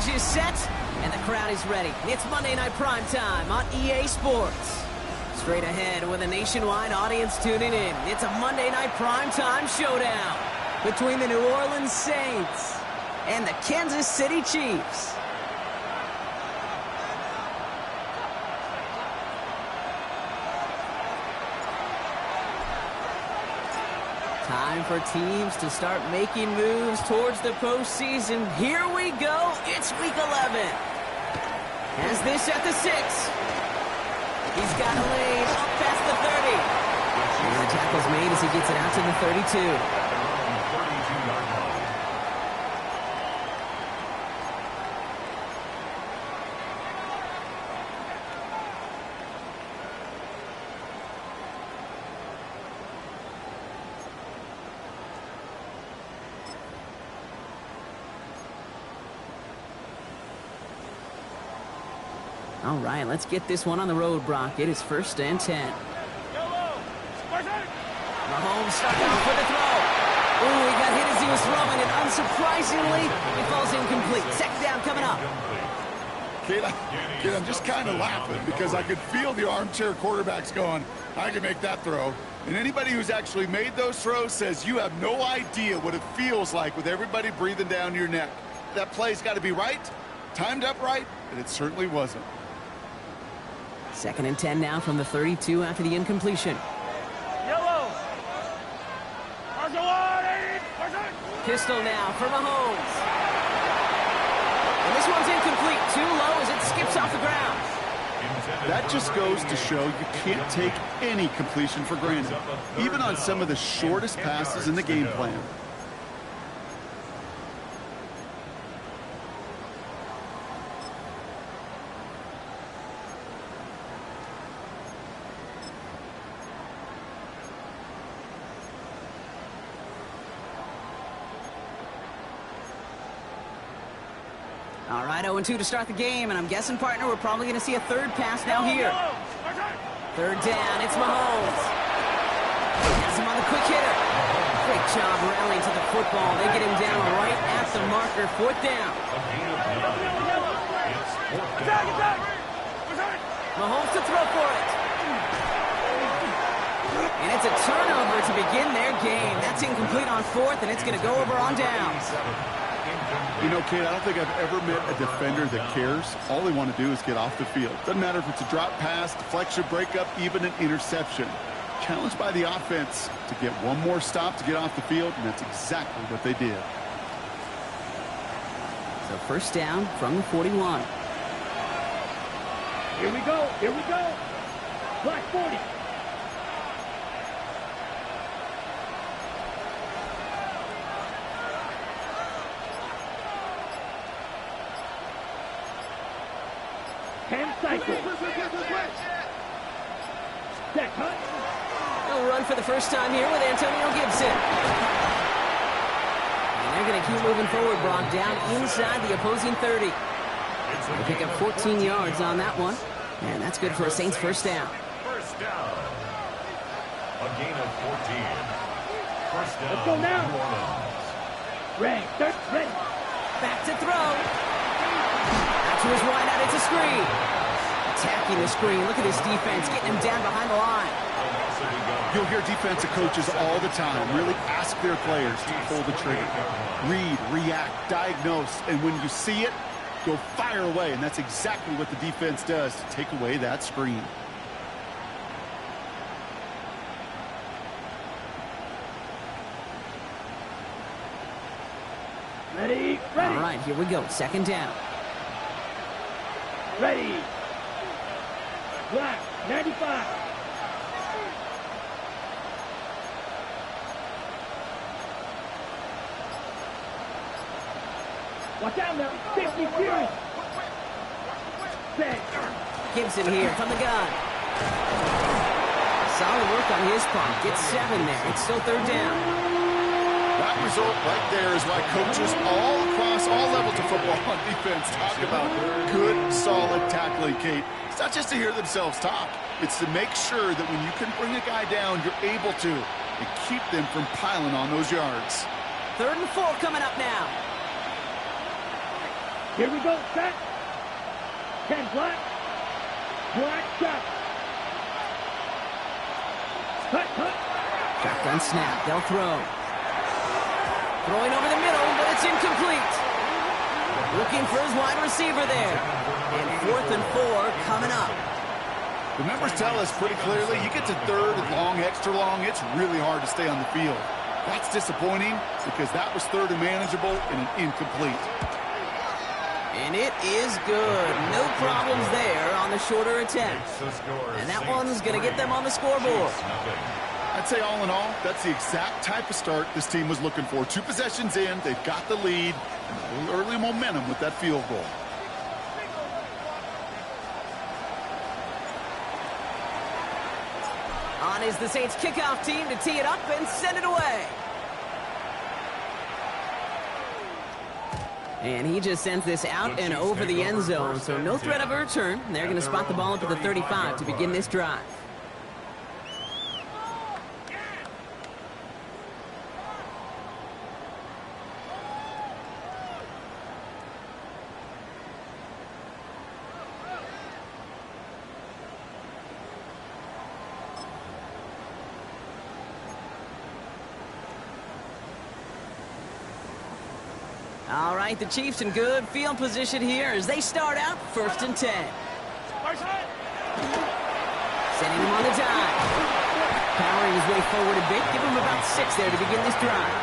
stage is set, and the crowd is ready. It's Monday Night Primetime on EA Sports. Straight ahead with a nationwide audience tuning in. It's a Monday Night Primetime showdown between the New Orleans Saints and the Kansas City Chiefs. Time for teams to start making moves towards the postseason. Here we go. It's Week 11. Has this at the 6. He's got a lane up past the 30. And the tackle's made as he gets it out to the 32. All right, let's get this one on the road, Brock. It is 1st and 10. Mahomes stuck out for the throw. Ooh, he got hit as he was throwing, and unsurprisingly, he falls incomplete. 2nd down coming up. Kid, I'm just kind of laughing because I could feel the armchair quarterbacks going, I can make that throw. And anybody who's actually made those throws says you have no idea what it feels like with everybody breathing down your neck. That play's got to be right, timed up right, and it certainly wasn't. 2nd and 10 now from the 32 after the incompletion. Pistol now for Mahomes. And this one's incomplete. Too low as it skips off the ground. That just goes to show you can't take any completion for granted, even on some of the shortest passes in the game plan. All right, 0-2 to start the game, and I'm guessing, partner, we're probably going to see a 3rd pass now here. 3rd down, it's Mahomes. Has him on the quick hitter. Great job rallying to the football. They get him down right at the marker. 4th down. Mahomes to throw for it. And it's a turnover to begin their game. That's incomplete on 4th, and it's going to go over on downs. You know, kid, I don't think I've ever met a defender that cares. All they want to do is get off the field. Doesn't matter if it's a drop pass, deflection, breakup, even an interception. Challenged by the offense to get one more stop to get off the field, and that's exactly what they did. So 1st down from the 41. Here we go. Here we go. Black 40. He'll run for the first time here with Antonio Gibson. And they're going to keep moving forward, Brock, down inside the opposing 30. They pick up 14 yards on that one. And that's good for a Saints 1st down. 1st down. A gain of 14. 1st down. Let's go now. Ready. Ready. Back to throw. Out to his wide out. It's a screen. Attacking the screen. Look at this defense getting him down behind the line. You'll hear defensive coaches all the time really ask their players to pull the trigger. Read, react, diagnose, and when you see it, go fire away. And that's exactly what the defense does to take away that screen. Ready. Ready. All right, here we go. 2nd down. Ready. Black 95. Watch out now. 50 Fury. Gibson here from the gun. Solid work on his part. Gets 7 there. It's still 3rd down. That result right there is why coaches all across all levels of football on defense talk about good, solid tackling, Kate. It's not just to hear themselves talk. It's to make sure that when you can bring a guy down, you're able to and keep them from piling on those yards. 3rd and 4 coming up now. Here we go, set. 10 black. Black shot. Cut. Shotgun snap. They'll throw. Throwing over the middle, but it's incomplete. Looking for his wide receiver there. And 4th and 4 coming up. The numbers tell us pretty clearly, you get to 3rd and long, extra long, it's really hard to stay on the field. That's disappointing because that was 3rd and manageable and an incomplete. And it is good. No problems there on the shorter attempt. And that one's going to get them on the scoreboard. I'd say all in all, that's the exact type of start this team was looking for. 2 possessions in, they've got the lead, and a little early momentum with that field goal. On is the Saints kickoff team to tee it up and send it away. And he just sends this out and over the end zone, so no threat of a return. They're going to spot the ball up at the 35 to begin this drive. All right, the Chiefs in good field position here as they start out 1st and 10. Sending him on the dive. Powering his way forward a bit. Give him about 6 there to begin this drive.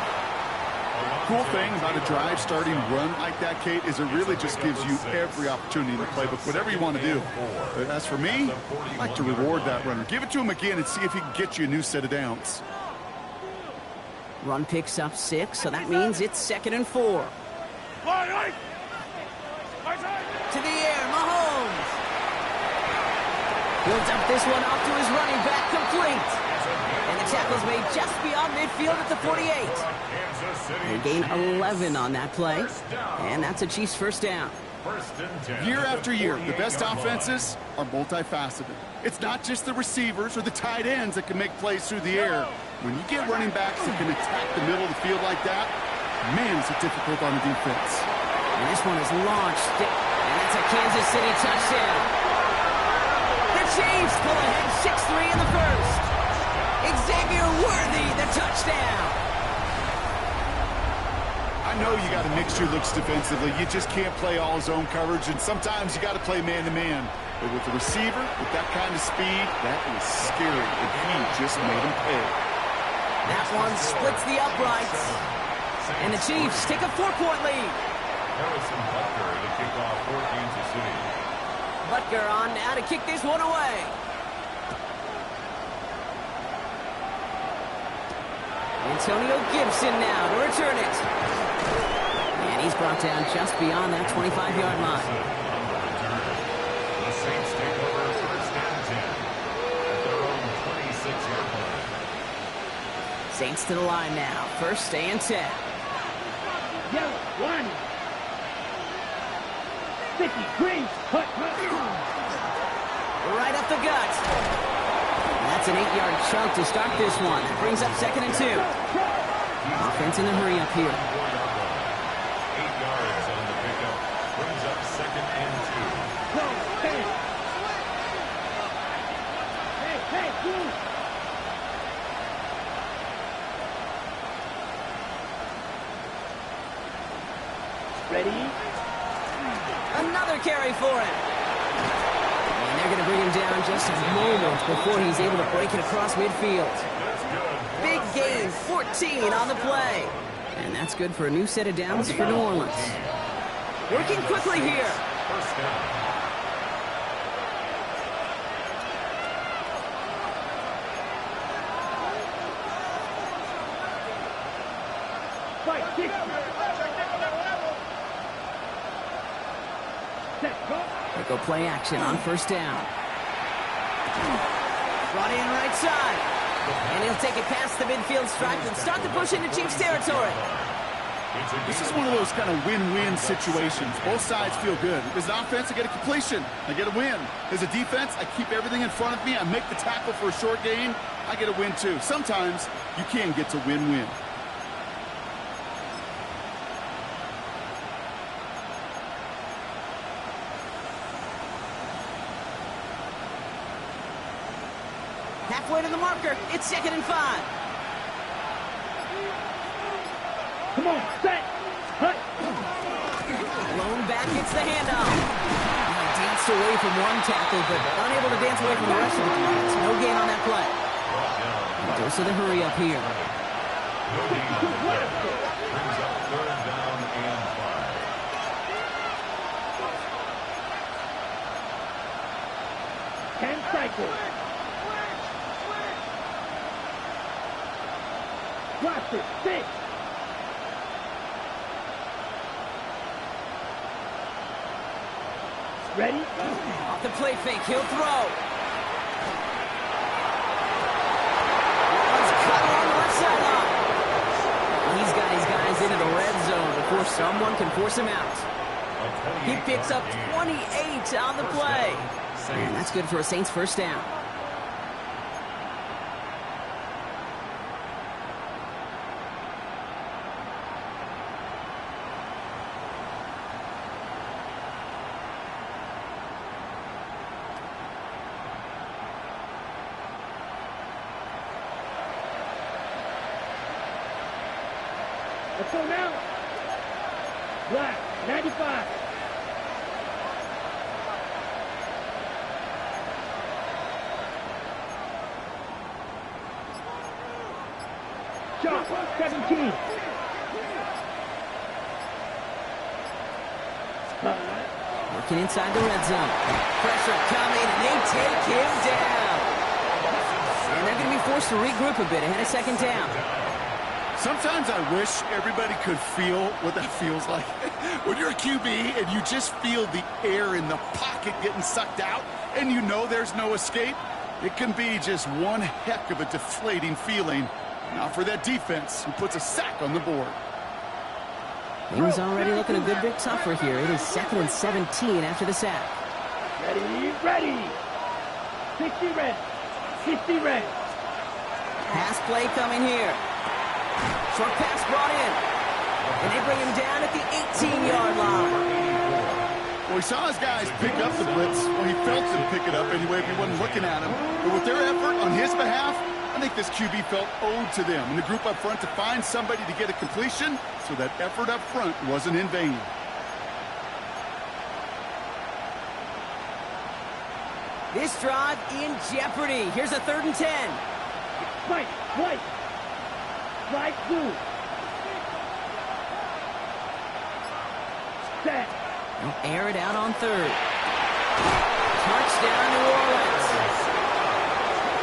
Cool thing about a drive starting run like that, Kate, is it really just gives you every opportunity in the playbook, whatever you want to do. But as for me, I like to reward that runner. Give it to him again and see if he can get you a new set of downs. Run picks up 6, so that means it's 2nd and 4. To the air, Mahomes. Builds up this one off to his running back, complete. And the tackle's made just beyond midfield at the 48. They gain 11 on that play, and that's a Chiefs 1st down. Year after year, the best offenses are multifaceted. It's not just the receivers or the tight ends that can make plays through the air. When you get running backs that can attack the middle of the field like that, man, is it difficult on the defense. And this one is launched, and that's a Kansas City touchdown. The Chiefs pull ahead 6-3 in the 1st. Xavier Worthy, the touchdown. I know you got to mix your looks defensively. You just can't play all zone coverage, and sometimes you got to play man-to-man. But with the receiver, with that kind of speed, that is scary, and he just made him pay. That one splits the uprights. And the Chiefs take a 4-point lead. Harrison Butker to kick off for Kansas City. Butker on now to kick this one away. Antonio Gibson now to return it. And he's brought down just beyond that 25-yard line. The Saints take over 1st and 10 at their own 26-yard line. Saints to the line now. 1st and 10. Yellow, one. 50, green, cut. Right up the gut. That's an 8-yard chunk to start this one. That brings up 2nd and 2. Offense in a hurry up here. 8 yards on the pickup. Brings up 2nd and 2. Go, hey. Hey, move. Ready? Another carry for him. And they're going to bring him down just a moment before he's able to break it across midfield. Big gain, 14 on the play. And that's good for a new set of downs for New Orleans. Working quickly here. 1st down. Fight, kick. Set, go. They go play action on 1st down. Brought in right side. And he'll take it past the midfield stripe and start the push into Chiefs territory. This is one of those kind of win-win situations. Both sides feel good. As an offense, I get a completion. I get a win. As a defense, I keep everything in front of me. I make the tackle for a short gain. I get a win, too. Sometimes you can get to win-win. Halfway to the marker. It's 2nd and 5. Come on, set. Hut. Blown back hits the handoff. He danced away from one tackle, but unable to dance away from the rest of the defense. No gain on that play. Dose of the hurry up here. No gain on the play. Brings up 3rd down and 5. 10 cycles. Roster 6. Ready? Off the play fake, he'll throw. He's cut along the left sideline. He's got his guys into the red zone before someone can force him out. He picks up 28 on the play. And that's good for a Saints 1st down. Let's go now. Black, 95. Shot, 17. Working inside the red zone. Pressure coming, and they take him down. And they're going to be forced to regroup a bit ahead of 2nd down. Sometimes I wish everybody could feel what that feels like. When you're a QB and you just feel the air in the pocket getting sucked out and you know there's no escape, it can be just one heck of a deflating feeling. Now for that defense who puts a sack on the board. Things already looking a good bit tougher here. It is 2nd and 17 after the sack. Ready, ready. 60 red. 60 red. Pass play coming here. Short pass brought in. And they bring him down at the 18-yard line. Well, he saw his guys pick up the blitz. Well, he felt them pick it up anyway if he wasn't looking at him. But with their effort on his behalf, I think this QB felt owed to them and the group up front to find somebody to get a completion so that effort up front wasn't in vain. This drive in jeopardy. Here's a 3rd and 10. Right, right. Right, blue. Set. They'll air it out on 3rd. Touchdown, New Orleans.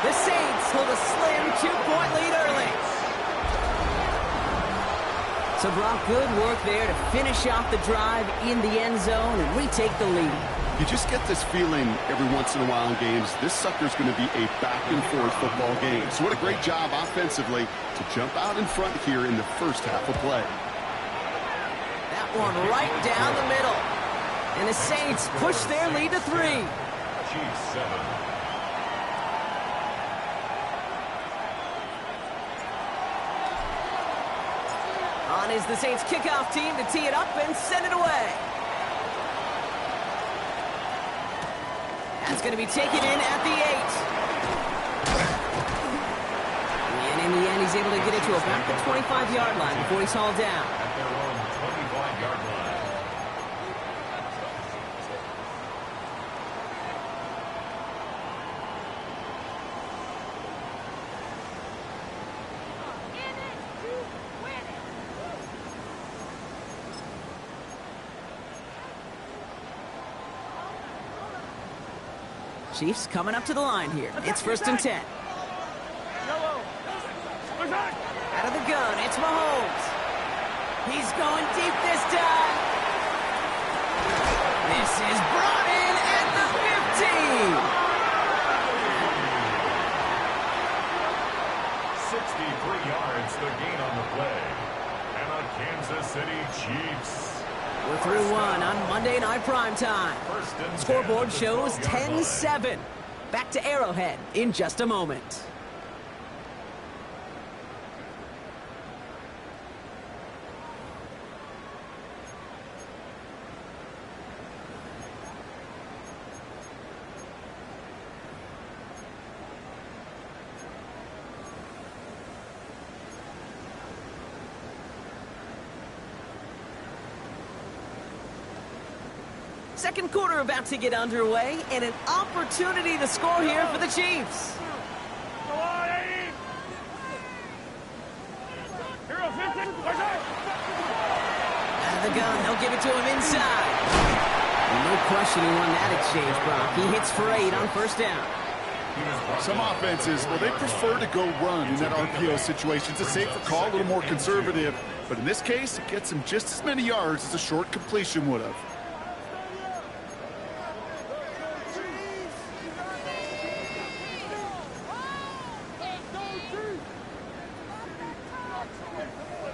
The Saints hold a slim 2-point lead early. So, Brock, good work there to finish off the drive in the end zone and retake the lead. You just get this feeling every once in a while in games, this sucker's going to be a back-and-forth football game. So what a great job offensively to jump out in front here in the first half of play. That one right down the middle. And the Saints push their lead to 3. G7. On is the Saints kickoff team to tee it up and send it away. That's going to be taken in at the 8. And in the end, he's able to get it to about the 25-yard line before he's hauled down. At their own 25-yard line. Chiefs coming up to the line here. It's 1st and 10. Out of the gun, it's Mahomes. He's going deep this time. This is brought in at the 15. 63 yards, the gain on the play. And the Kansas City Chiefs. We're through one on Monday Night Primetime. Scoreboard shows 10-7. Back to Arrowhead in just a moment. Second quarter about to get underway, and an opportunity to score here for the Chiefs. Out of the gun, they'll give it to him inside. And no question he won that exchange, Brock. He hits for 8 on first down. Some offenses, well, they prefer to go run in that RPO situation. It's a safer call, a little more conservative. But in this case, it gets him just as many yards as a short completion would have.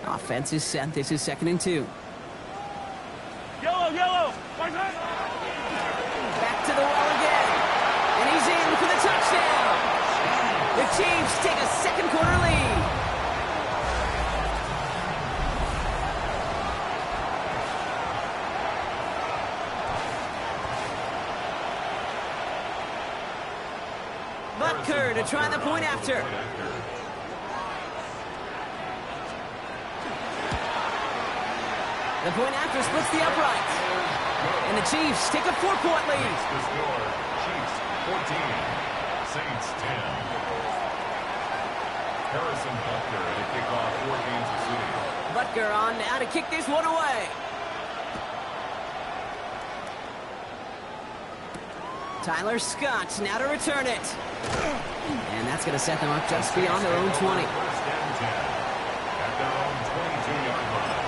Offense is set. This is 2nd and 2. Yellow. Back to the well again. And he's in for the touchdown. The Chiefs take a second quarter lead. Butker to try the point after. The point after splits the uprights. And the Chiefs take a 4-point lead. The score, Chiefs 14, Saints 10. Harrison Butker to kick off for Kansas City. Butker on now to kick this one away. Tyler Scott now to return it. And that's going to set them up just beyond their own 20. First and 10 at their own 22-yard line.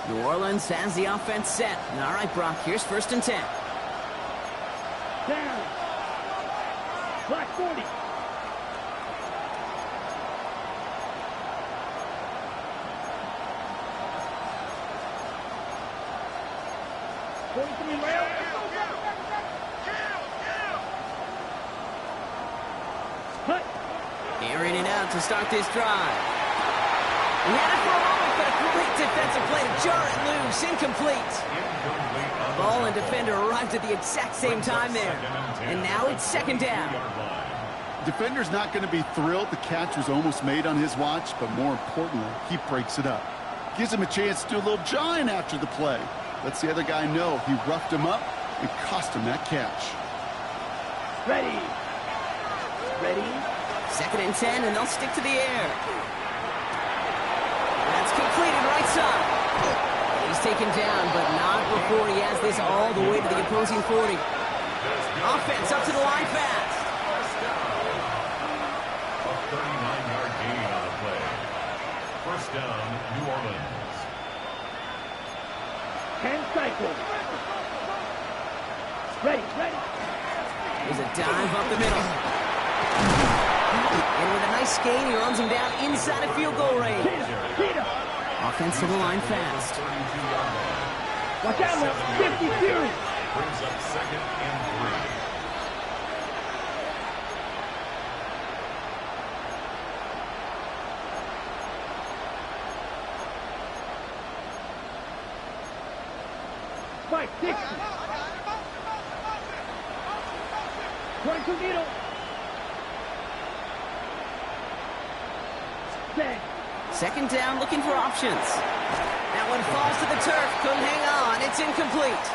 New Orleans has the offense set. All right, Brock, here's 1st and 10. Down. Black 40. Airing it out to start this drive. He had it for a moment, but a great defensive play to jar it loose. Incomplete. Ball and defender arrived at the exact same time there. And now it's 2nd down. Defender's not going to be thrilled the catch was almost made on his watch, but more importantly, he breaks it up. Gives him a chance to do a little jawing after the play. Lets the other guy know he roughed him up and cost him that catch. Ready. 2nd and 10, and they'll stick to the air. That's completed right side. He's taken down, but not before he has this all the way to the opposing 40. Offense up to the line fast. A 39-yard gain on the play. First down, New Orleans. 10 cycles. Ready. There's a dive up the middle. And with a nice gain, he runs him down inside of field goal range. Offense to the line fast. Watch out, man. 52. Brings up 2nd and 3. Spike 60. 22 needle. Set. 2nd down, looking for options. That one falls to the turf. Couldn't hang on. It's incomplete.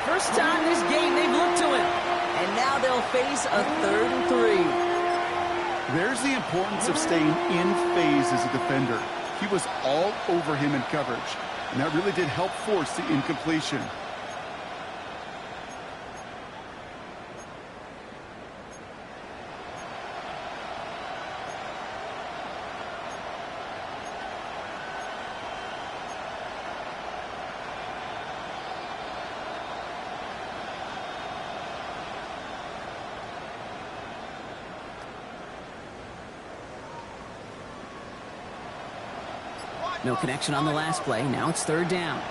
First time this game they've looked to him. And now they'll face a 3rd and 3. There's the importance of staying in phase as a defender. He was all over him in coverage, and that really did help force the incompletion. No connection on the last play. Now it's 3rd down.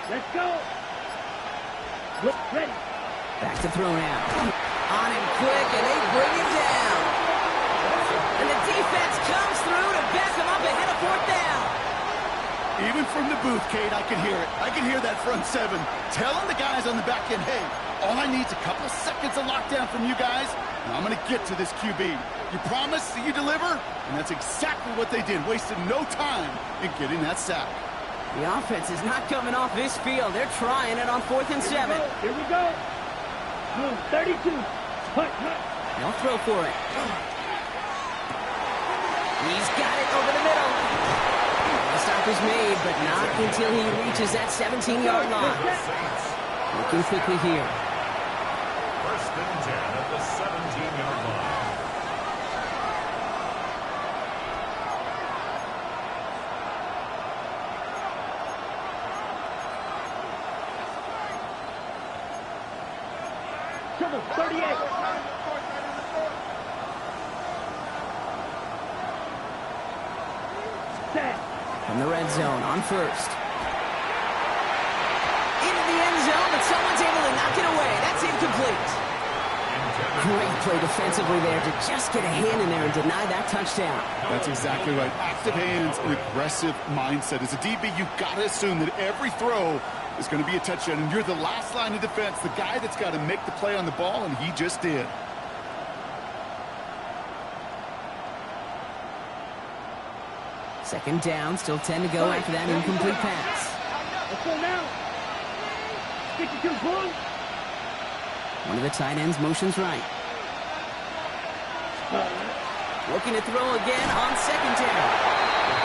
Let's go. Look ready. Back to throw now. On him quick, and they bring him down. And the defense comes through to back him up ahead of 4th down. Even from the booth, Kate, I can hear it. I can hear that front seven telling the guys on the back end, hey, all I need is a couple seconds of lockdown from you guys, and I'm going to get to this QB. You promise that you deliver? And that's exactly what they did, wasting no time in getting that sack. The offense is not coming off this field. They're trying it on 4th and 7. Here we go. 32. Hut. They'll throw for it. He's got it over the middle. The stop is made, but not until he reaches that 17-yard line. Looking quickly here. 1st and 10 at the 17-yard line. Triple 38. Set. From the red zone on 1st. Into the end zone, but someone's able to knock it away. That's incomplete. Great play defensively there to just get a hand in there and deny that touchdown. That's exactly right. Active hands and aggressive mindset. As a DB, you've got to assume that every throw is going to be a touchdown, and you're the last line of defense, the guy that's got to make the play on the ball, and he just did. Second down, still 10 to go after that incomplete pass. Let's go now. 62 points. One of the tight ends motions right. Looking to throw again on 2nd down.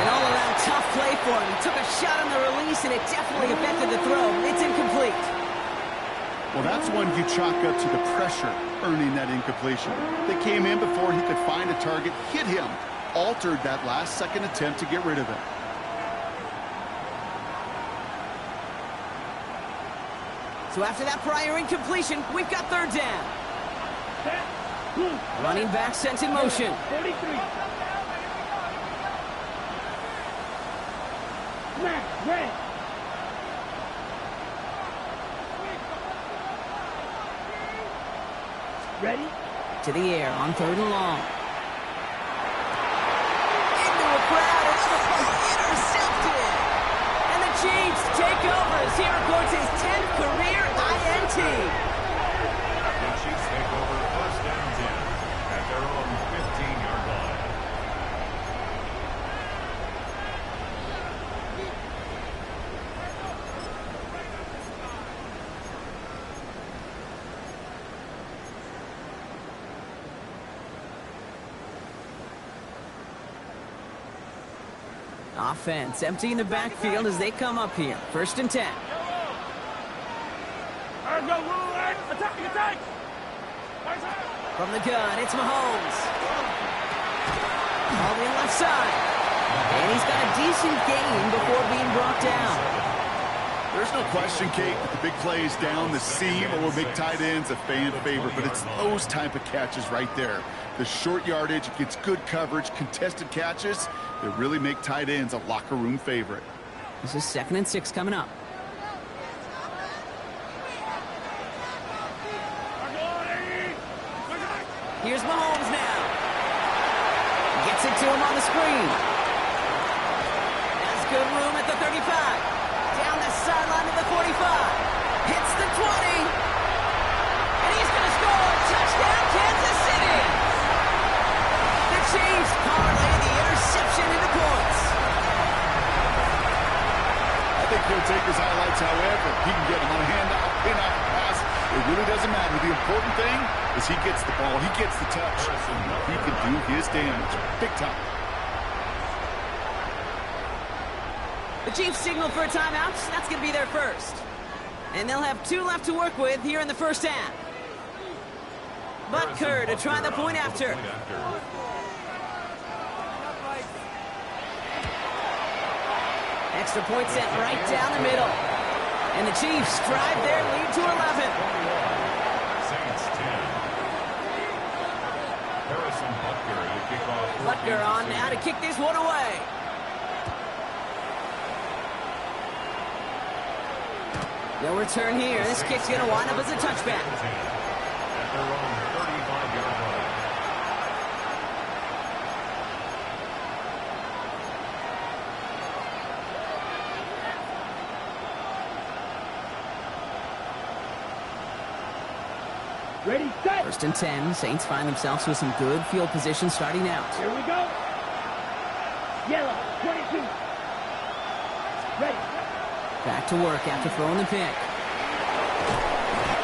An all-around tough play for him. He took a shot on the release, and it definitely affected the throw. It's incomplete. Well, that's one you chalk up to the pressure earning that incompletion. They came in before he could find a target, hit him, altered that last-second attempt to get rid of it. So after that prior incompletion, we've got 3rd down. Running back sent in motion. 43. Smack, red. Ready? To the air on 3rd and long. Into a crowd, it's intercepted. And the Chiefs take over as he records his 10th career INT. The Chiefs take over 1st and 10 at their own 15-yard line. Offense emptying the backfield as they come up here. 1st and 10. Attack! From the gun, it's Mahomes. All the left side. And he's got a decent gain before being brought down. There's no question, Kate, that the big plays down the seam or big tight ends a fan favorite, but it's those type of catches right there. The short yardage, it gets good coverage, contested catches that really make tight ends a locker room favorite. This is 2nd and 6 coming up. Here's Mahomes now. Gets it to him on the screen. Has good room at the 35. Down the sideline to the 45. Hits the 20. And he's going to score. Touchdown, Kansas City. The Chiefs parlay the interception into points. I think he'll take his highlights however he can get them on a handoff, pin-off, pass. It really doesn't matter. The important thing is he gets the ball, he gets the touch, he can do his damage. Big time. The Chiefs signal for a timeout. That's going to be their first. And they'll have 2 left to work with here in the 1st half. Butker to try the point after. Extra point sent right down the middle. And the Chiefs drive their lead to 11. Saints 10. Harrison Butker to kick off. Butker on now to kick this one away. No return here. This kick's going to wind up as a touchback. At their own 35-yard line. Ready, set. First and 10. Saints find themselves with some good field position starting out. Here we go. Yellow, 22. Ready. Back to work after throwing the pick.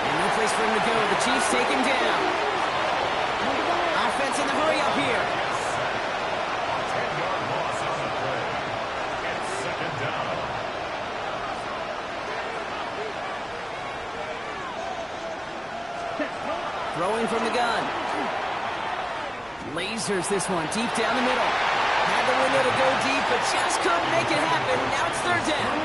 And no place for him to go. The Chiefs take him down. Offense in the hurry up here. 10-yard loss on the play. It's second down. Throwing from the gun. Lasers this one deep down the middle. Had the window to go deep, but just couldn't make it happen. Now it's third down.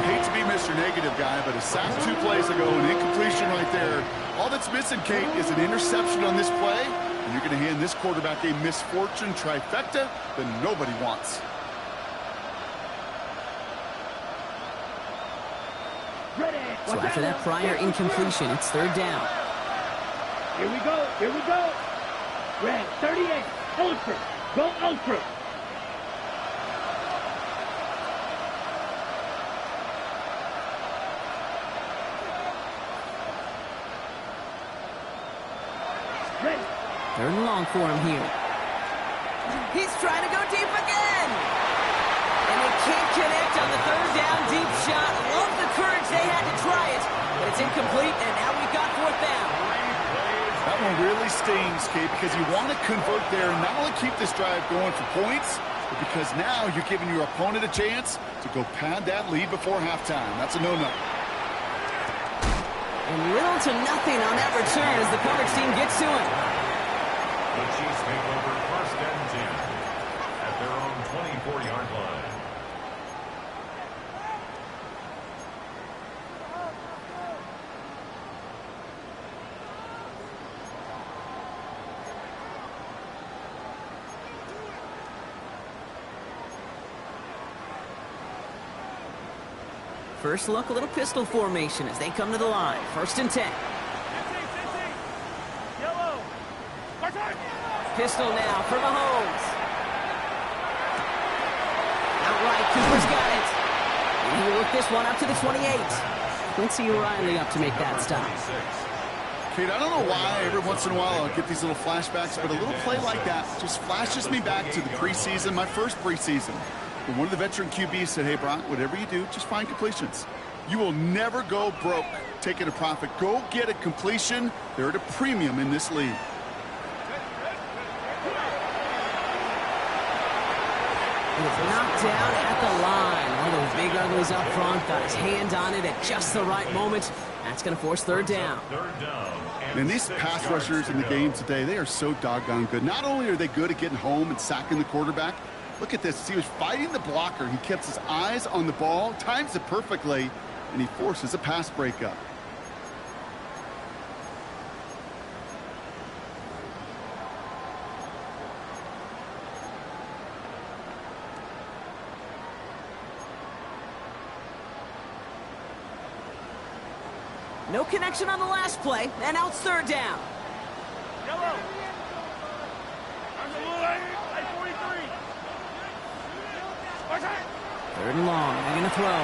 Hate to be Mr. Negative guy, but a sack 2 plays ago, an incompletion right there. All that's missing, Kate, is an interception on this play, and you're going to hand this quarterback a misfortune trifecta that nobody wants. Ready. So after that prior incompletion, it's third down. Here we go. Here we go. Red, 38. Ultra. Go Ultra. Ready. Third and long for him here. He's trying to go deep again. And they can't connect on the third down deep shot. Love the courage they had to try it, but it's incomplete, and now we've got fourth down. That one really stings, Kate, because you want to convert there and not only keep this drive going for points, but because now you're giving your opponent a chance to go pad that lead before halftime. That's a no-no. And little to nothing on that return as the coverage team gets to him. The Chiefs take over first and 10 at their own 24-yard line. First look, a little pistol formation as they come to the line. First and 10. Yellow. Pistol now for Mahomes. Outright, Cooper's got it. And he'll work this one up to the 28. Quincy Riley up to make that stop. Kate, I don't know why every once in a while I'll get these little flashbacks, but a little play like that just flashes me back to the preseason, my first preseason. And one of the veteran QBs said, hey, Brock, whatever you do, just find completions. You will never go broke taking a profit. Go get a completion. They're at a premium in this league. He was knocked down at the line. One of those big uglies up front got his hand on it at just the right moment. That's going to force third down. Third down. And these pass rushers in the game today, they are so doggone good. Not only are they good at getting home and sacking the quarterback, look at this. He was fighting the blocker. He kept his eyes on the ball, times it perfectly, and he forces a pass breakup. No connection on the last play, and now it's third down. Yellow. On the line. 43. Third and long, they're going to throw.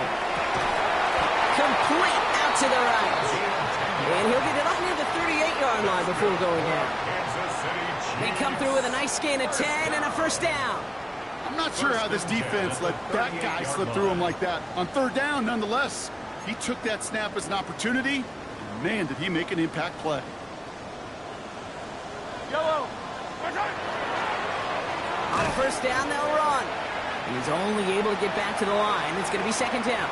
Complete out to the right. And he'll get it up near the 38-yard line before going down. They come through with a nice gain of 10 and a first down. I'm not sure how this defense let that guy slip through him like that. On third down, nonetheless, he took that snap as an opportunity. Man, did he make an impact play. Yellow. On first down, they'll run. And he's only able to get back to the line. It's going to be second down.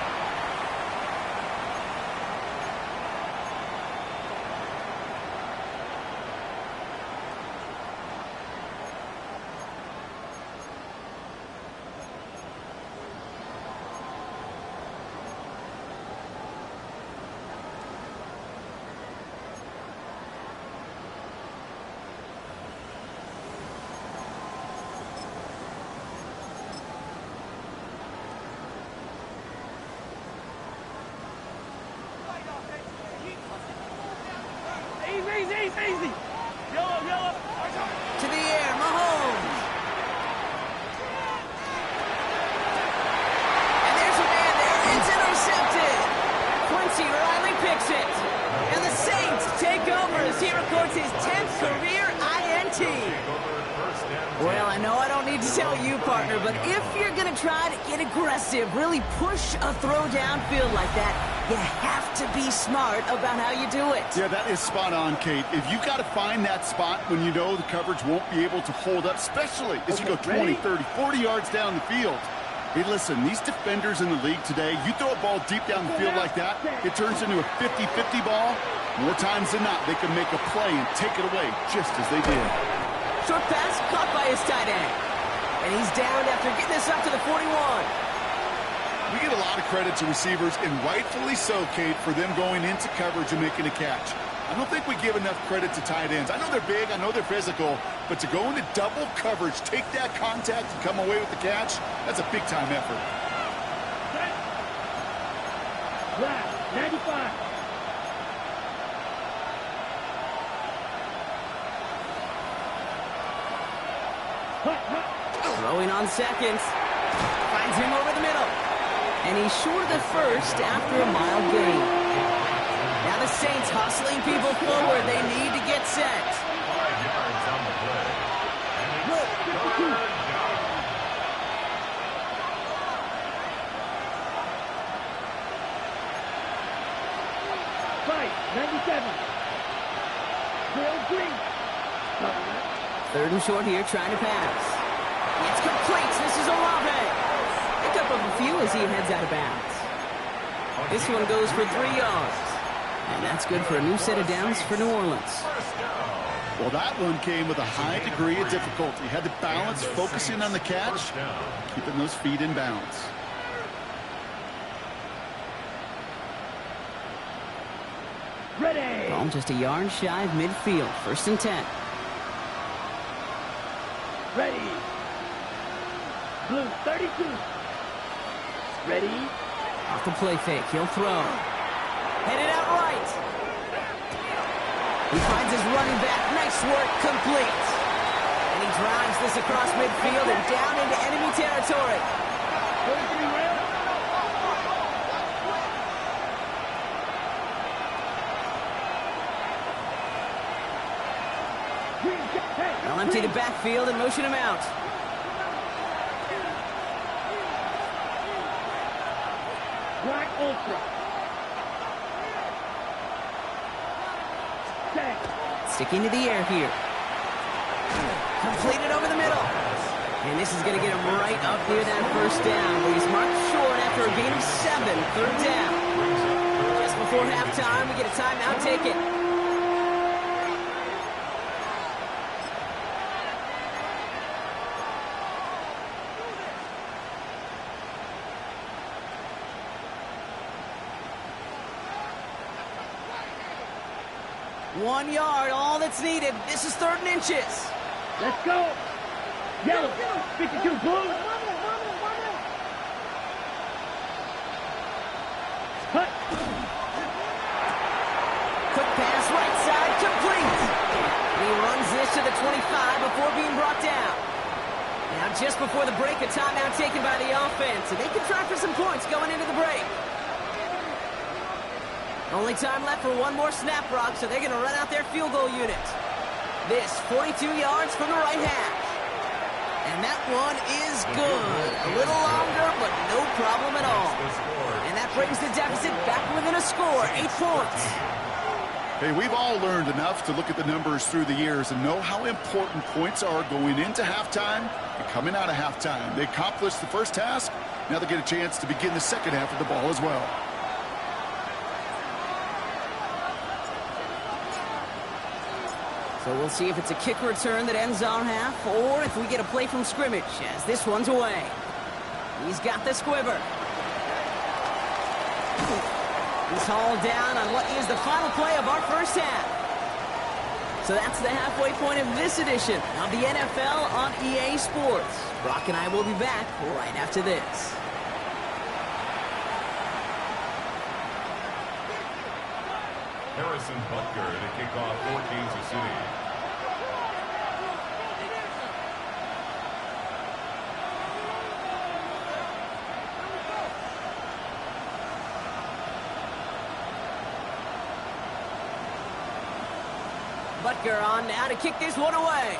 Easy. Yellow. To the air, Mahomes. And there's a man there. It's intercepted. Quincy Riley picks it. And the Saints take over partner, but if you're going to try to get aggressive, really push a throw downfield like that, you have to be smart about how you do it. Yeah, that is spot on, Kate. If you got to find that spot when you know the coverage won't be able to hold up, especially as you go 20, 30, 40 yards down the field. Hey, listen, these defenders in the league today, you throw a ball deep down the field like that, it turns into a 50-50 ball. More times than not, they can make a play and take it away just as they did. Short pass caught by his tight end. And he's down after getting this up to the 41. We get a lot of credit to receivers, and rightfully so, Kate, for them going into coverage and making a catch. I don't think we give enough credit to tight ends. I know they're big, I know they're physical, but to go into double coverage, take that contact, and come away with the catch, that's a big-time effort. Left, 95. Throwing on seconds. Finds him over the middle. And he's short of the first after a mile gain. Now the Saints hustling people forward. They need to get set. 5 yards on the play. And it's third down. Right, 97. Bill Green. Third and short here, trying to pass. It's complete. This is Olave. Pick up a few as he heads out of bounds. This one goes for 3 yards. And that's good for a new set of downs for New Orleans. Well, that one came with a high degree of difficulty. Had to balance focusing on the catch, keeping those feet in bounds. Ready. Ball just a yard shy of midfield. 1st and 10. Ready. Blue 32. Ready. Off the play fake. He'll throw. Headed out right. He finds his running back. Nice work. Complete. And he drives this across midfield and down into enemy territory. 43 rail. They'll empty the backfield and motion him out. Black Ultra. Set. Sticking to the air here. Completed over the middle. And this is going to get him right up near that 1st down. But he's marked short after a gain of 7. 3rd down. Just before halftime, we get a timeout taken. One yard, all that's needed. This is 3rd and inches. Let's go. Yellow. 52 blue. Cut. Quick pass right side, complete. And he runs this to the 25 before being brought down. Now just before the break, a timeout taken by the offense. And they can try for some points going into the break. Only time left for one more snap, Brock, so they're going to run out their field goal unit. This, 42 yards from the right hash. And that one is good. A little longer, but no problem at all. And that brings the deficit back within a score, 8 points. Hey, we've all learned enough to look at the numbers through the years and know how important points are going into halftime and coming out of halftime. They accomplished the first task. Now they get a chance to begin the second half of the ball as well. So we'll see if it's a kick return that ends our half, or if we get a play from scrimmage, as this one's away. He's got the squiver. He's hauled down on what is the final play of our first half. So that's the halfway point of this edition of the NFL on EA Sports. Brock and I will be back right after this. Harrison Butker to kick off for Kansas City. Butker on now to kick this one away.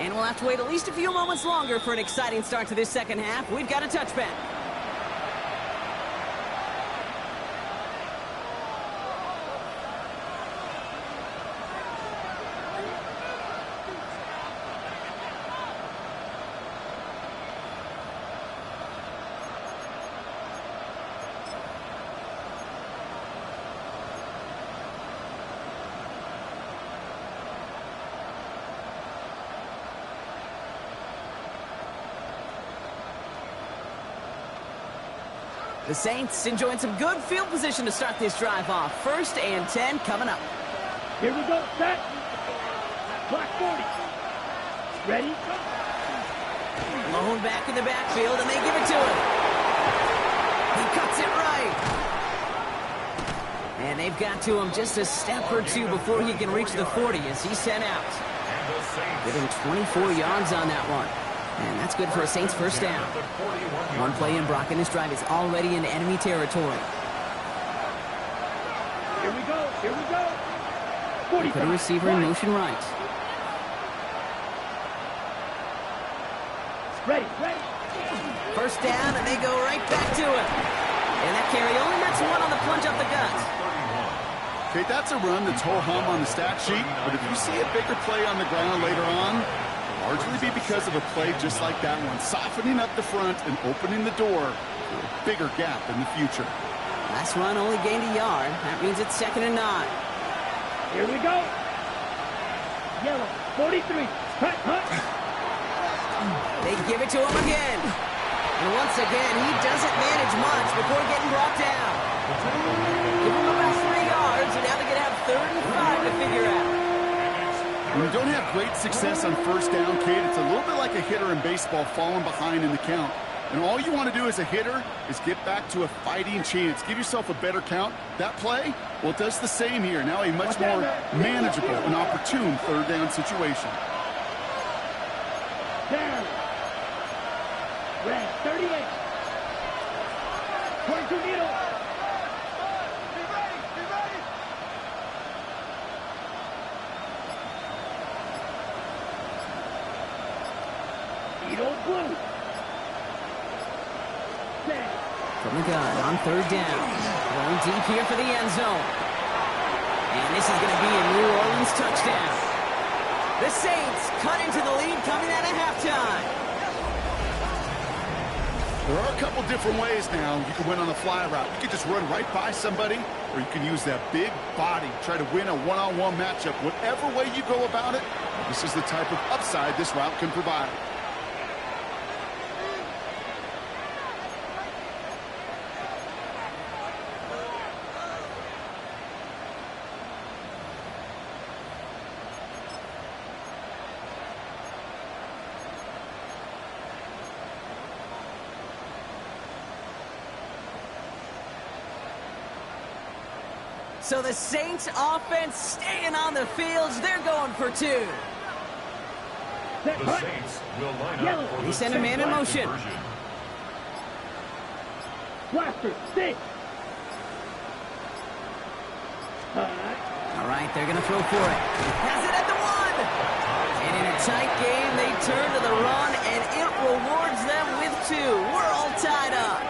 And we'll have to wait at least a few moments longer for an exciting start to this second half. We've got a touchback. The Saints enjoying some good field position to start this drive off. 1st and 10 coming up. Here we go, set. Clock 40. Ready? Lone back in the backfield, and they give it to him. He cuts it right. And they've got to him just a step or two before he can reach the 40 as he's sent out. Give him 24 yards on that one. And that's good for a Saints first down. One play in, Brock, and this drive is already in enemy territory. Here we go, here we go. Put a receiver in motion right. Ready, ready. First down, and they go right back to it. And that carry only nets one on the plunge up the gut. Okay, that's a run that's ho-hum on the stat sheet, but if you see a bigger play on the ground later on, largely be because of a play just like that one, softening up the front and opening the door for a bigger gap in the future. Last run only gained a yard. That means it's 2nd and 9. Here we go. Yellow, 43. Cut, cut. They give it to him again. And once again, he doesn't manage much before getting brought down. Give him about 3 yards, and now they're going to have 3rd and 5 to figure out. When you don't have great success on first down, Kate, it's a little bit like a hitter in baseball falling behind in the count. And all you want to do as a hitter is get back to a fighting chance. Give yourself a better count. That play, well, it does the same here. Now a much more manageable and opportune 3rd down situation. Down. Red, 38. 22 needle. Blue. From the gun on 3rd down. Going deep here for the end zone. And this is going to be a New Orleans touchdown. The Saints cut into the lead coming out of halftime. There are a couple different ways now. You can win on the fly route. You can just run right by somebody, or you can use that big body, try to win a one-on-one matchup. Whatever way you go about it, this is the type of upside this route can provide. So the Saints offense staying on the fields. They're going for 2. The Saints will line up for the send a man in motion. Blaster, 6. All right, they're going to throw for it. Has it at the 1. And in a tight game, they turn to the run, and it rewards them with 2. We're all tied up.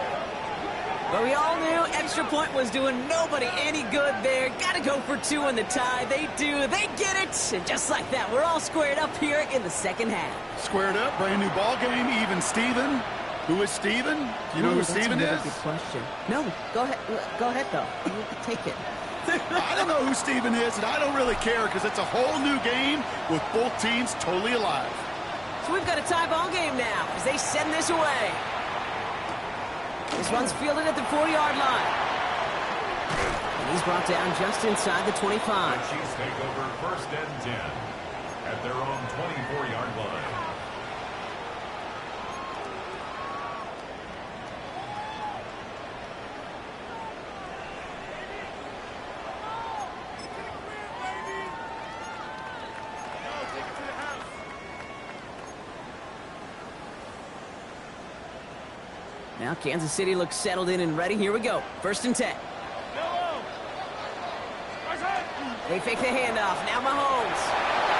But we all knew extra point was doing nobody any good there. Got to go for 2 in the tie. They do. They get it. And just like that, we're all squared up here in the second half. Squared up, brand new ball game, even Steven. Who is Steven? Do you know who Steven is? That's a good question. No, go ahead. Go ahead, though. You take it. I don't know who Steven is, and I don't really care because it's a whole new game with both teams totally alive. So we've got a tie ball game now as they send this away. This one's fielded at the 4-yard line. And he's brought down just inside the 25. The Chiefs take over 1st and 10 at their own 24-yard line. Now Kansas City looks settled in and ready. Here we go. 1st and 10. They fake the handoff. Now Mahomes.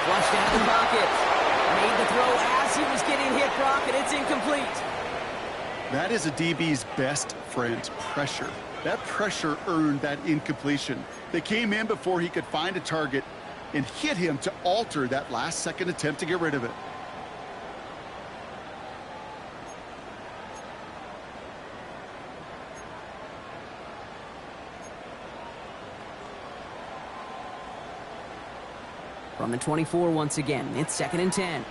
Flushed out of the pocket. And he Made the throw as he was getting hit, Brock, and it's incomplete. That is a DB's best friend, pressure. That pressure earned that incompletion. They came in before he could find a target and hit him to alter that last-second attempt to get rid of it. From the 24 once again, it's 2nd and 10.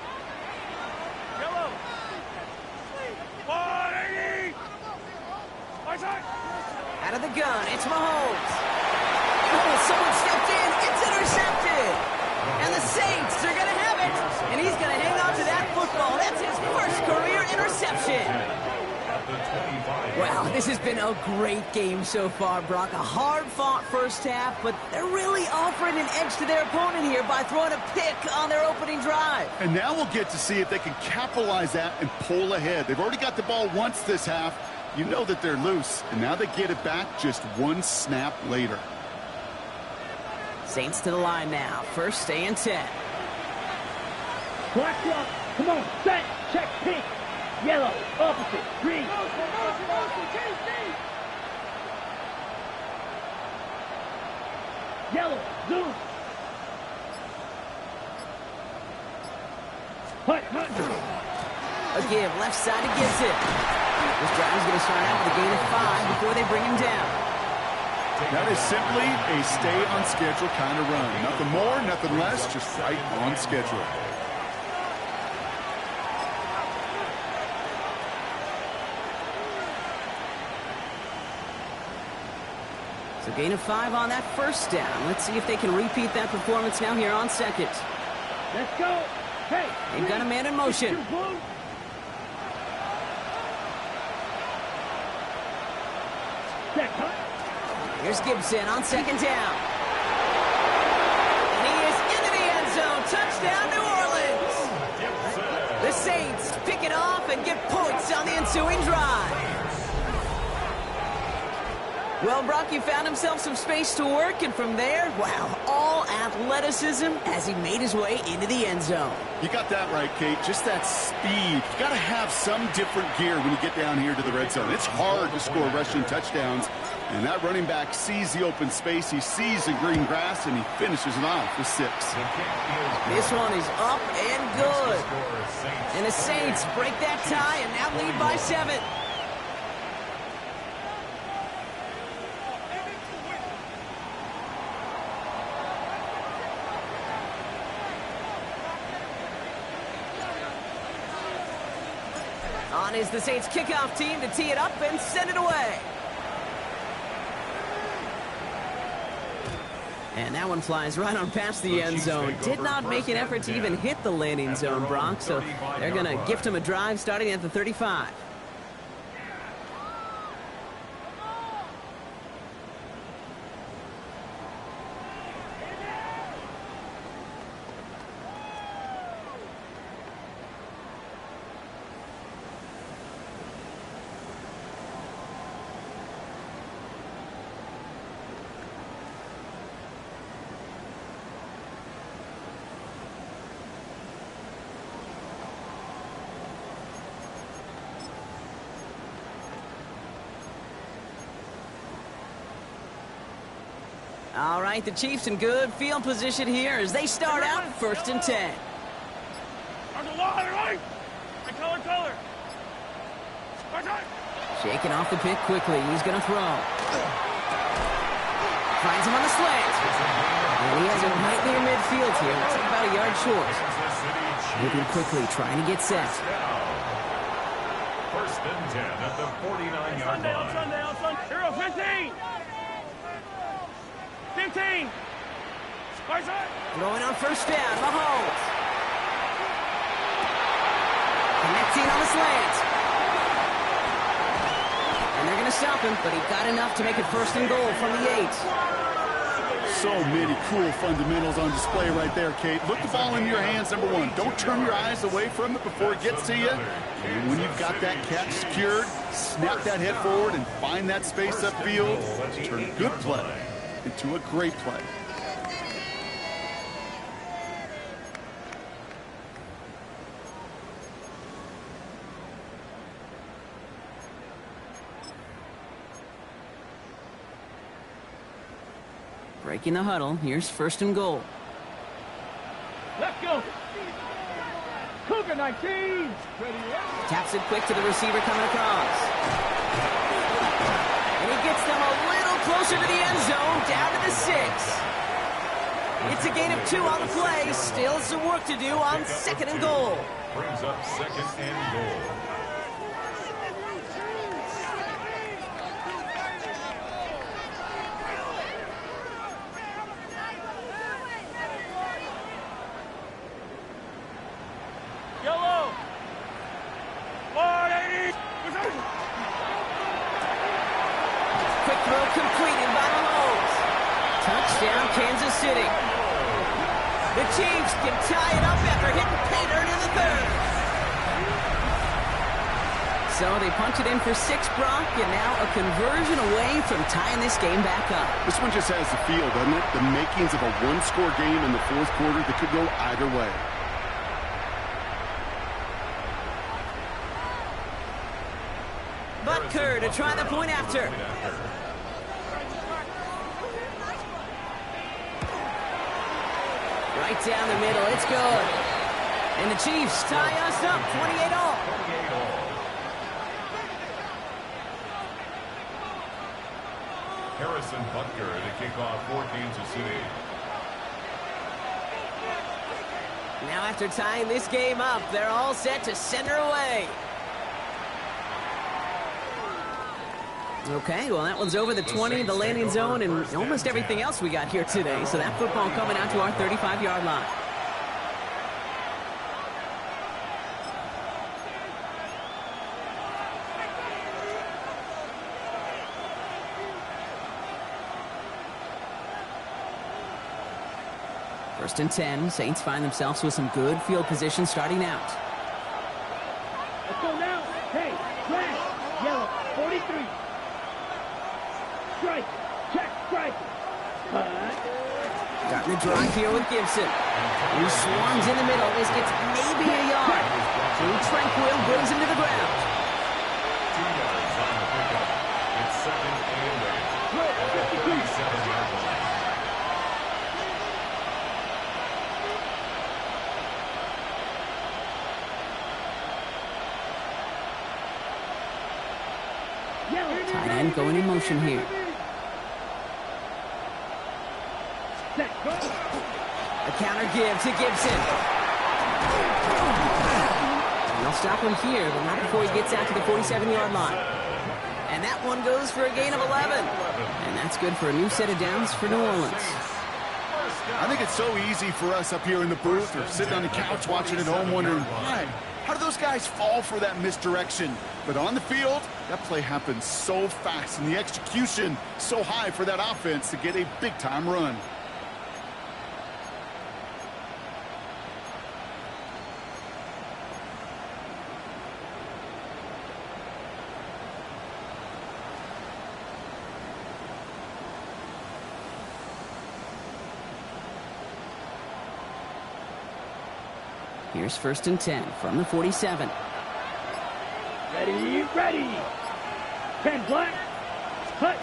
Out of the gun, it's Mahomes. Oh, someone stepped in. It's intercepted. And the Saints are going to have it. And he's going to hang on to that football. That's his first career interception. Wow, this has been a great game so far, Brock. A hard-fought first half, but they're really offering an edge to their opponent here by throwing a pick on their opening drive. And now we'll get to see if they can capitalize that and pull ahead. They've already got the ball once this half. You know that they're loose, and now they get it back just one snap later. Saints to the line now. 1st and 10. Black block. Come on. Set. Check. Pink. Yellow. Opposite. Green. Yellow. Zoom. Hut. A give. Left side. It gives it. This drive is going to start out with a gain of 5 before they bring him down. That is simply a stay-on-schedule kind of run. Nothing more, nothing less, just right on schedule. So gain of 5 on that first down. Let's see if they can repeat that performance now here on 2nd. Let's go. Hey. They've got a man in motion. Here's Gibson on 2nd down. And he is into the end zone. Touchdown, New Orleans. The Saints pick it off and get points on the ensuing drive. Well, Brock, he found himself some space to work, and from there, wow, all athleticism as he made his way into the end zone. You got that right, Kate. Just that speed. You got to have some different gear when you get down here to the red zone. It's hard to score rushing touchdowns, and that running back sees the open space, he sees the green grass, and he finishes it off with 6. This one is up and good. And the Saints break that tie and now lead by 7. On is the Saints kickoff team to tee it up and send it away. And that one flies right on past the end zone. Did not make an effort to even hit the landing zone, Brock, so they're going to gift him a drive starting at the 35. All right, the Chiefs in good field position here as they start out 1st and 10. Shaking off the pick quickly. He's going to throw. Finds him on the slant. And he has it right near midfield here. It's about a yard short. Moving quickly, trying to get set. 1st and 10 at the 49-yard line. Hero 15. 15. Throwing on 1st down, Mahomes. Connecting on the slant. And they're going to stop him, but he got enough to make it 1st and goal from the 8. So many cool fundamentals on display right there, Kate. Look the ball in your hands, number 1. Don't turn your eyes away from it before it gets to you. And when you've got that catch secured, snap that head forward and find that space upfield. Turn a good play into a great play. Breaking the huddle. Here's first and goal. Let's go. Cougar 19. Taps it quick to the receiver coming across. And he gets them a little closer to the end zone, down to the 6. It's a gain of 2 on the play. Still some work to do on second and goal. Brings up second and goal. Yellow. 480. Quick throw completed by Mahomes. Touchdown, Kansas City. The Chiefs can tie it up after hitting pay dirt in the 3rd. So they punch it in for 6, Brock, and now a conversion away from tying this game back up. This one just has the feel, doesn't it? The makings of a one-score game in the 4th quarter that could go either way. Butker to try the point after. Right down the middle, it's good. And the Chiefs tie us up, 28-all. Harrison Butker to kick off for Kansas City. Now after tying this game up, they're all set to send her away. Okay, well, that one's over the 20, the landing zone, and almost everything else we got here today. So that football coming out to our 35-yard line. First and 10, Saints find themselves with some good field position starting out. Let's go now. Hey, flag. Yellow. 43. Strike. Check. Strike. Starting the drive here with Gibson. He swarms in the middle. This gets maybe a yard. Too tranquil, brings him to the ground. 2 yards on the pickup. It's second and 8. At the 37-yard line. Tight end going in motion here. A counter give to Gibson. They'll stop him here, but not before he gets out to the 47-yard line. And that one goes for a gain of 11. And that's good for a new set of downs for New Orleans. I think it's so easy for us up here in the booth or sitting on the couch watching at home wondering, why? How do those guys fall for that misdirection? But on the field, that play happens so fast and the execution so high for that offense to get a big-time run. Here's first and 10 from the 47. Ready, ready. 10 black. Cut.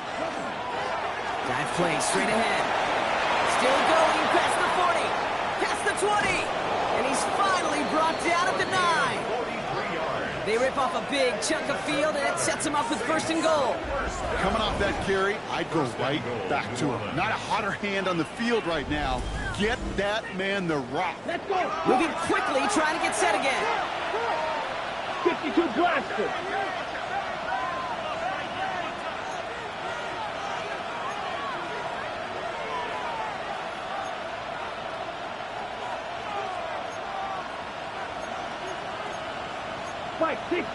Dive play straight ahead. Still going past the 40. Past the 20. And he's finally brought down at the 9. They rip off a big chunk of field, and it sets him up with first and goal. Coming off that carry, I'd go right back to him. Not a hotter hand on the field right now. Get that man the rock. Let's go. Moving quickly, trying to get set again. 52 blaster. Spike 60.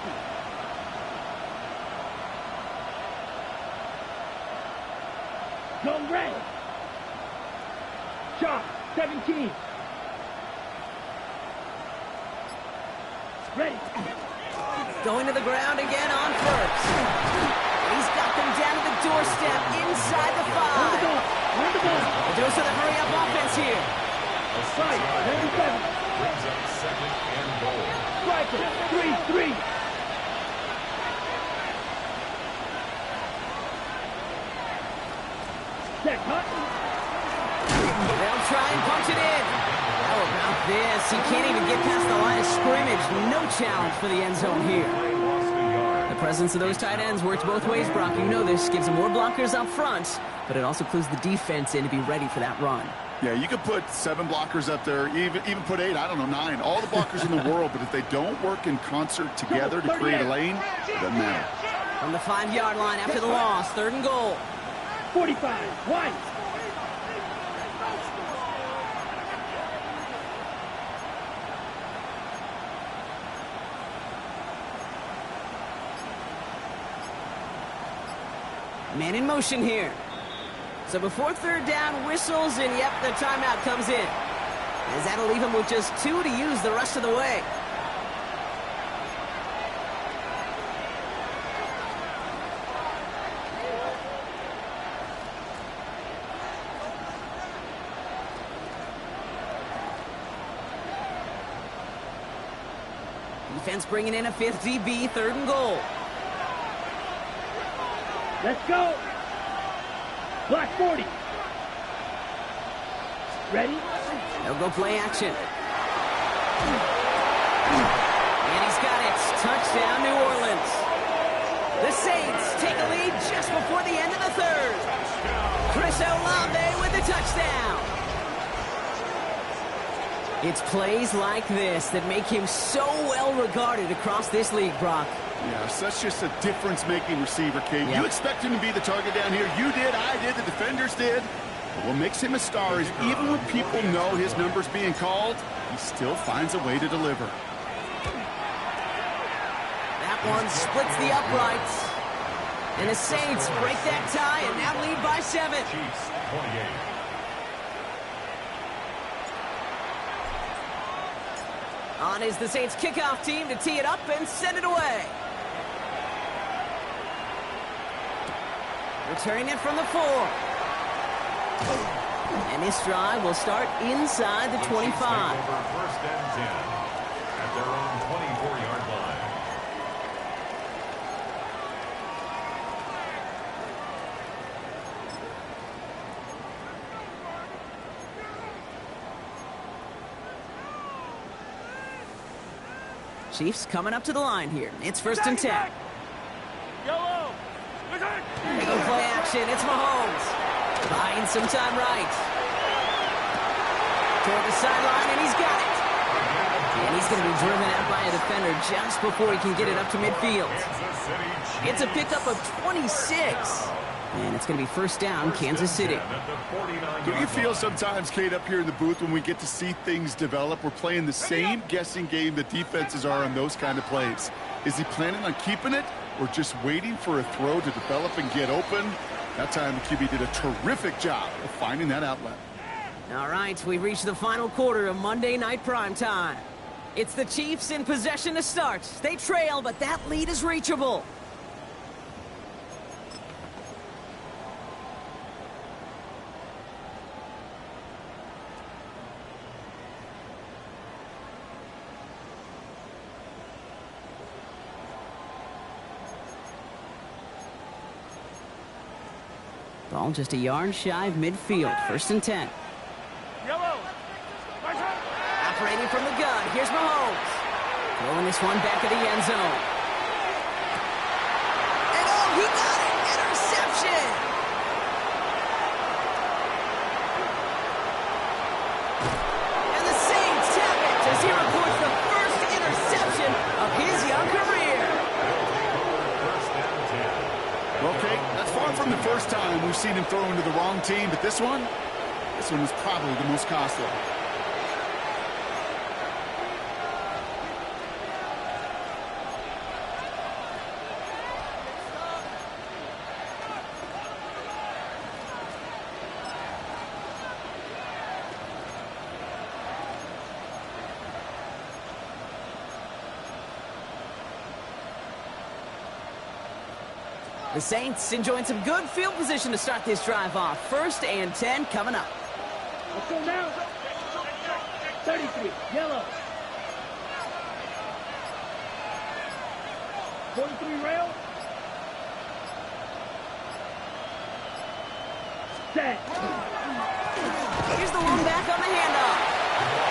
Go red. Shot 17. Ready. Going to the ground again on first. He's got them down to the doorstep inside the 5. Win the ball. The dose of the hurry-up offense here. Strike 37. Brings up second and goal. Striker 3-3. Set cut. this. He can't even get past the line of scrimmage. No challenge for the end zone here. The presence of those tight ends works both ways, Brock. You know this. Gives them more blockers up front, but it also clues the defense in to be ready for that run. Yeah, you could put 7 blockers up there, even put 8, I don't know, 9. All the blockers in the world, but if they don't work in concert together to create a lane, it doesn't matter. From the 5-yard line after the loss, 3rd and goal. 45, White. Man in motion here. So before 3rd down whistles, and yep, the timeout comes in. As that'll leave him with just 2 to use the rest of the way. Defense bringing in a 5th DB, 3rd and goal. Let's go. Block 40. Ready? They'll go play action. And he's got it. Touchdown, New Orleans. The Saints take a lead just before the end of the 3rd. Chris Olave with the touchdown. It's plays like this that make him so well regarded across this league, Brock. Yeah, such just a difference-making receiver, Kate. Yep. You expect him to be the target down here. You did, I did, the defenders did. But what makes him a star is even when people know his number's being called, he still finds a way to deliver. That one splits the uprights. And the Saints break that tie and now lead by 7. Chiefs, 28. On is the Saints kickoff team to tee it up and send it away. Returning it from the 4. And this drive will start inside the 25. Over 1st and 10 at their own 24-yard line. Chiefs coming up to the line here. It's 1st and 10. Yellow. They go play action. It's Mahomes. Buying some time right. Toward the sideline, and he's got it. And he's going to be driven out by a defender just before he can get it up to midfield. It's a pickup of 26. And it's going to be 1st down, Kansas City. Do you feel sometimes, Kate, up here in the booth when we get to see things develop, we're playing the same guessing game that defenses are on those kind of plays? Is he planning on keeping it or just waiting for a throw to develop and get open? That time the QB did a terrific job of finding that outlet. All right, we've reached the final quarter of Monday Night Primetime. It's the Chiefs in possession to start. They trail, but that lead is reachable. Ball just a yard shy of midfield. 1st and 10. Yellow. Operating from the gun. Here's Mahomes. Throwing this one back at the end zone. And oh, he got it! Interception! And the Saints tap it as he reports the first interception of his young career. Okay, that's far from the first time we've seen him throw into the wrong team, but this one was probably the most costly. The Saints enjoying some good field position to start this drive off. 1st and 10 coming up. Let's go now. 33, yellow. 43 rail. Set. Here's the one back on the handoff.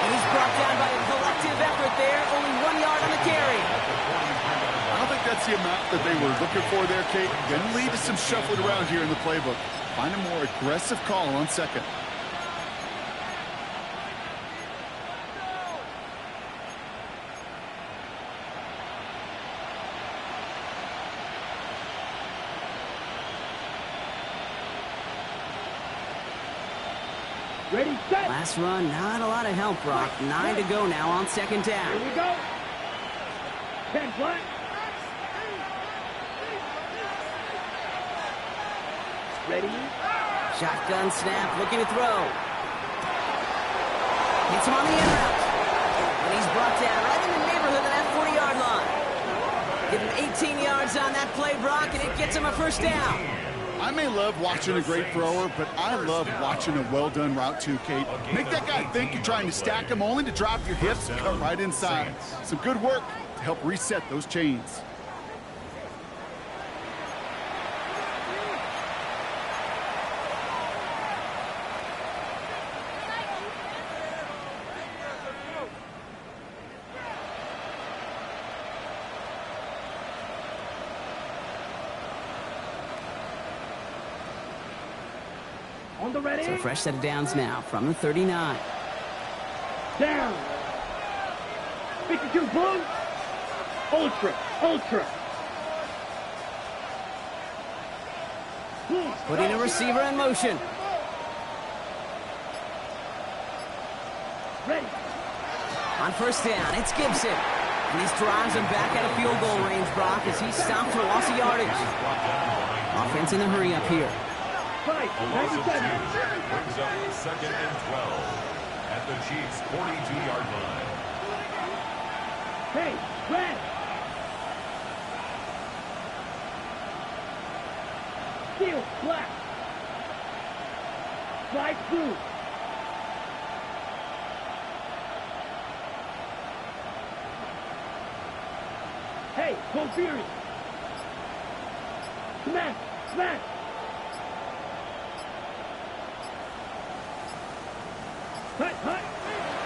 He's brought down by a collective effort there. Only 1 yard on the carry. I don't think that's the amount that they were looking for there, Kate. Going to lead to some shuffling around here in the playbook. Find a more aggressive call on second. Ready, set. Last run, not a lot of help, Brock. 9 to go now on second down. Here we go. 10 flat. Ready. Shotgun snap, looking to throw. Hits him on the end route. And he's brought down right in the neighborhood of that 40-yard line. Give him 18 yards on that play, Brock, and it gets him a first down. I may love watching a great thrower, but I love watching a well-done route too, Kate. Make that guy think you're trying to stack him only to drop your hips and come right inside. Some good work to help reset those chains. On the ready. So fresh set of downs now from the 39. Down. 52 boom. Ultra. Ultra. Putting a receiver in motion. Ready. On first down, it's Gibson. And these drives him back out of field goal range, Brock, as he stopped for loss of yardage. Offense in the hurry up here. Fight. A loss of 2 brings up second and 12 at the Chiefs' 42-yard line. Hey, red. Steel, black. Slide through. Hey, go Fury. Smash, smash. Hut, hut.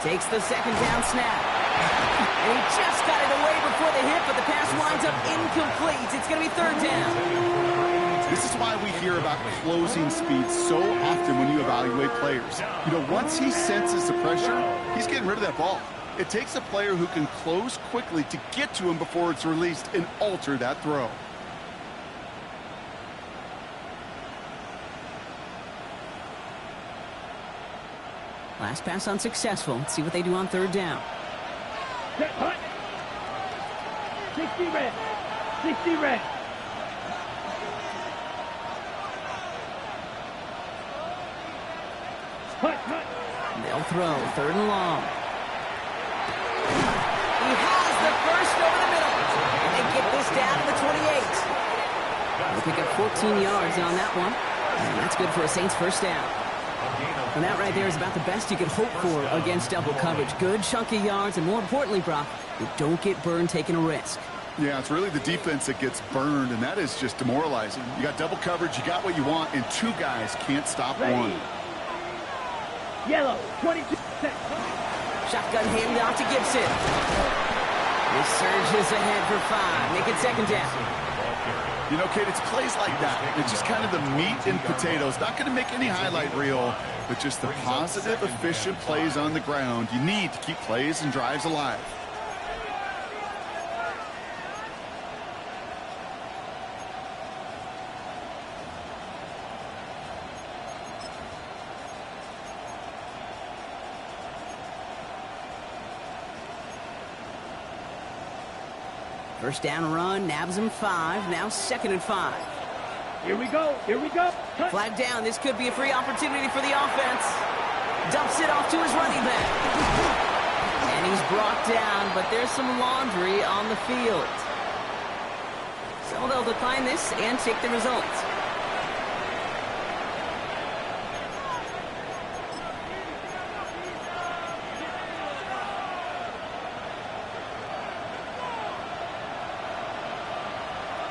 Takes the second down snap. And he just got it away before the hit, but the pass winds up incomplete. It's going to be third down. This is why we hear about closing speed so often when you evaluate players. You know, once he senses the pressure, he's getting rid of that ball. It takes a player who can close quickly to get to him before it's released and alter that throw. Last pass unsuccessful. Let's see what they do on third down. Set, hut. 60 red. 60 red. Hut, hut. They'll throw third and long. He has the first over the middle. And they get this down to the 28. They'll pick up 14 yards on that one. And that's good for a Saints first down. And that right there is about the best you could hope for against double coverage. Good chunky yards, and more importantly, Brock, you don't get burned taking a risk. Yeah, it's really the defense that gets burned, and that is just demoralizing. You got double coverage, you got what you want, and two guys can't stop one. Yellow, 22. Set. Shotgun handed off to Gibson. He surges ahead for 5. Make it second down. You know, Kate, it's plays like that. It's just kind of the meat and potatoes. Not going to make any highlight reel, but just the positive, efficient plays on the ground. You need to keep plays and drives alive. First down run, nabs him 5. Now second and 5. Here we go. Here we go. Hut. Flag down. This could be a free opportunity for the offense. Dumps it off to his running back. And he's brought down, but there's some laundry on the field. So they'll decline this and take the result.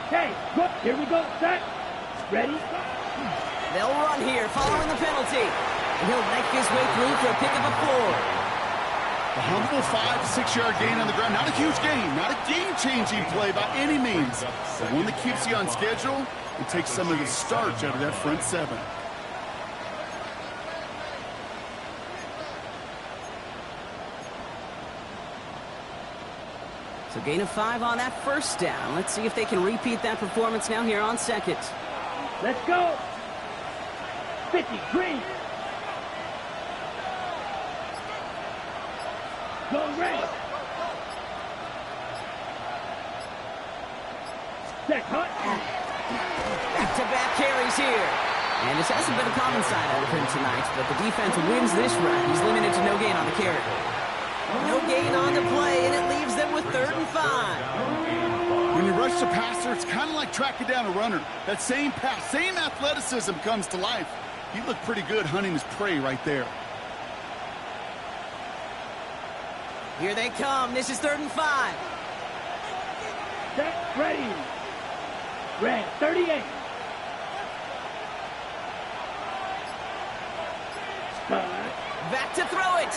Okay, good. Here we go. Set. Ready? They'll run here following the penalty. And he'll make his way through for a pick of a 4. A humble 5 to 6 yard gain on the ground. Not a huge gain, not a game-changing play by any means, but one that keeps you on schedule and takes some of the starch out of that front seven. So gain of 5 on that first down. Let's see if they can repeat that performance now here on second. Let's go. 50, green. Go red. Set, hut. Back-to-back carries here. And this hasn't been a common side out of him tonight, but the defense wins this round. He's limited to no gain on the carry. No gain on the play, and it leaves them with 3rd and 5. When you rush the passer, it's kind of like tracking down a runner. That same pass, same athleticism comes to life. He looked pretty good hunting his prey right there. Here they come. This is 3rd and 5. Set, ready. Red, 38. Spot. Back to throw it.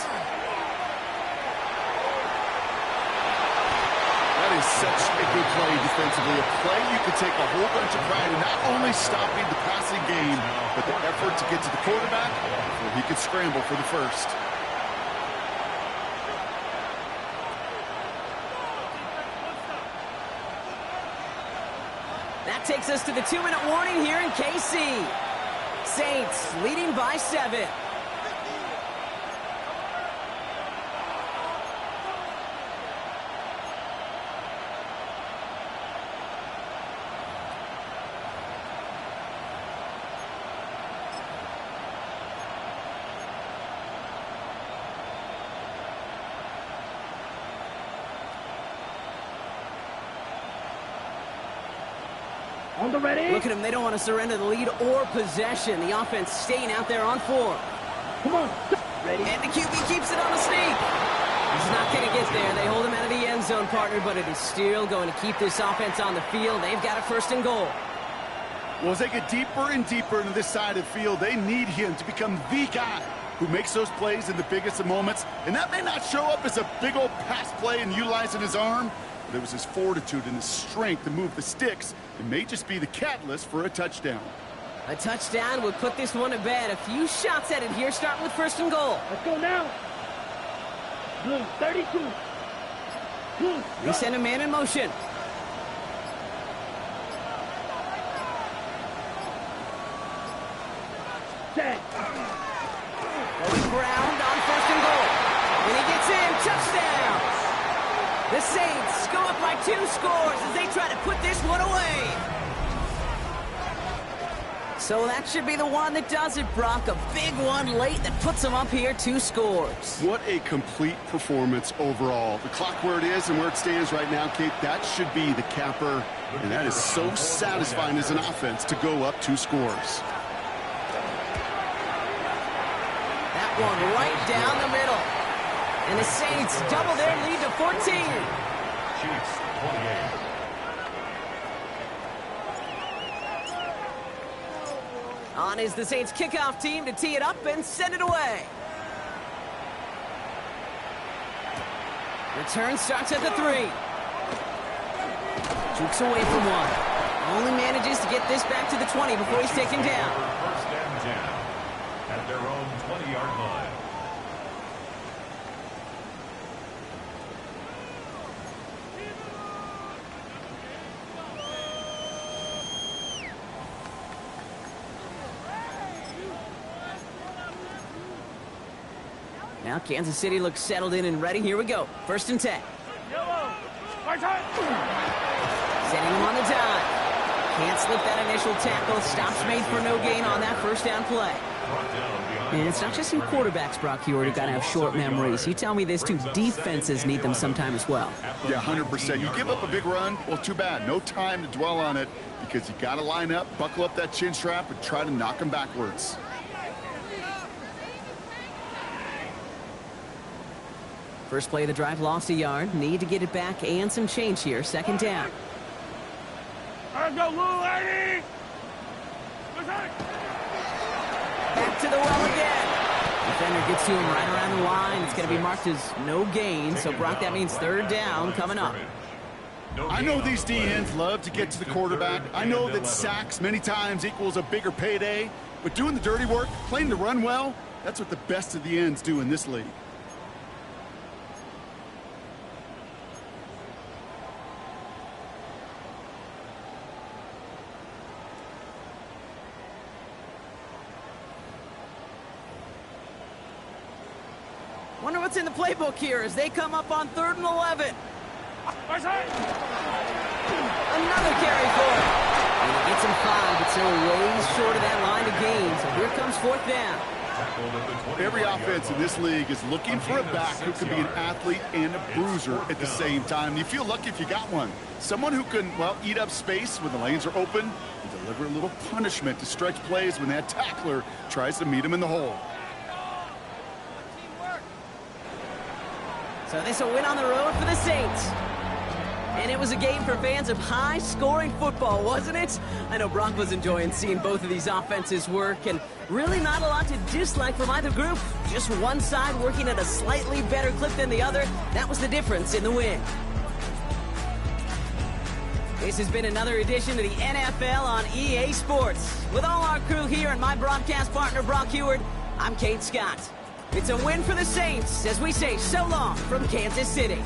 That is such a good play defensively. A play you could take a whole bunch of pride in not only stopping the passing game, but the effort to get to the quarterback before he could scramble for the first. That takes us to the 2-minute warning here in KC. Saints leading by 7. On the ready. Look at them. They don't want to surrender the lead or possession. The offense staying out there on 4. Come on. Ready. And the QB keeps it on the sneak. He's not going to get there. They hold him out of the end zone, partner, but it is still going to keep this offense on the field. They've got a 1st and goal. Well, as they get deeper and deeper into this side of the field, they need him to become the guy who makes those plays in the biggest of moments. And that may not show up as a big old pass play and utilizing his arm, but it was his fortitude and his strength to move the sticks. It may just be the catalyst for a touchdown. A touchdown would put this one to bed. A few shots at it here, starting with 1st and goal. Let's go now. Blue, 32. Blue. We send a man in motion. Set. Going ground on 1st and goal. When he gets in, touchdown. The Saints go up by 2 scores as they try to put this one away. So that should be the one that does it, Brock. A big one late that puts them up here 2 scores. What a complete performance overall. The clock where it is and where it stands right now, Kate, that should be the capper. And that is so satisfying as an offense to go up 2 scores. That one right down the middle. And the Saints double their lead to 14. Chiefs 28. On is the Saints kickoff team to tee it up and send it away. Return starts at the 3. Jukes away from 1. Only manages to get this back to the 20 before he's taken down. 1st and 10 at their own 20-yard line. Now Kansas City looks settled in and ready. Here we go. 1st and 10. Setting him on the dive. Can't slip that initial tackle. Stops made for no gain on that 1st down play. And it's not just in quarterbacks, Brock, you already got to have short memories. You tell me this too, defenses need them sometime as well. Yeah, 100%. You give up a big run, well, too bad. No time to dwell on it because you got to line up, buckle up that chin strap, and try to knock them backwards. First play of the drive, lost a yard. Need to get it back and some change here. 2nd down. Back to the well again. Defender gets to him right around the line. It's going to be marked as no gain. So, Brock, that means third down coming up. I know these DNs love to get to the quarterback. I know that sacks many times equals a bigger payday. But doing the dirty work, playing the run well, that's what the best of the ends do in this league. Wonder what's in the playbook here as they come up on 3rd and 11. Another carry for him. And he gets him 5, but still way short of that line of gain. So here comes 4th down. Every offense in this league is looking for a back who can be an athlete and a bruiser at the same time. You feel lucky if you got one. Someone who can, well, eat up space when the lanes are open and deliver a little punishment to stretch plays when that tackler tries to meet him in the hole. So this will win on the road for the Saints. And it was a game for fans of high-scoring football, wasn't it? I know Brock was enjoying seeing both of these offenses work, and really not a lot to dislike from either group. Just one side working at a slightly better clip than the other. That was the difference in the win. This has been another edition of the NFL on EA Sports. With all our crew here and my broadcast partner, Brock Heward, I'm Kate Scott. It's a win for the Saints as we say so long from Kansas City.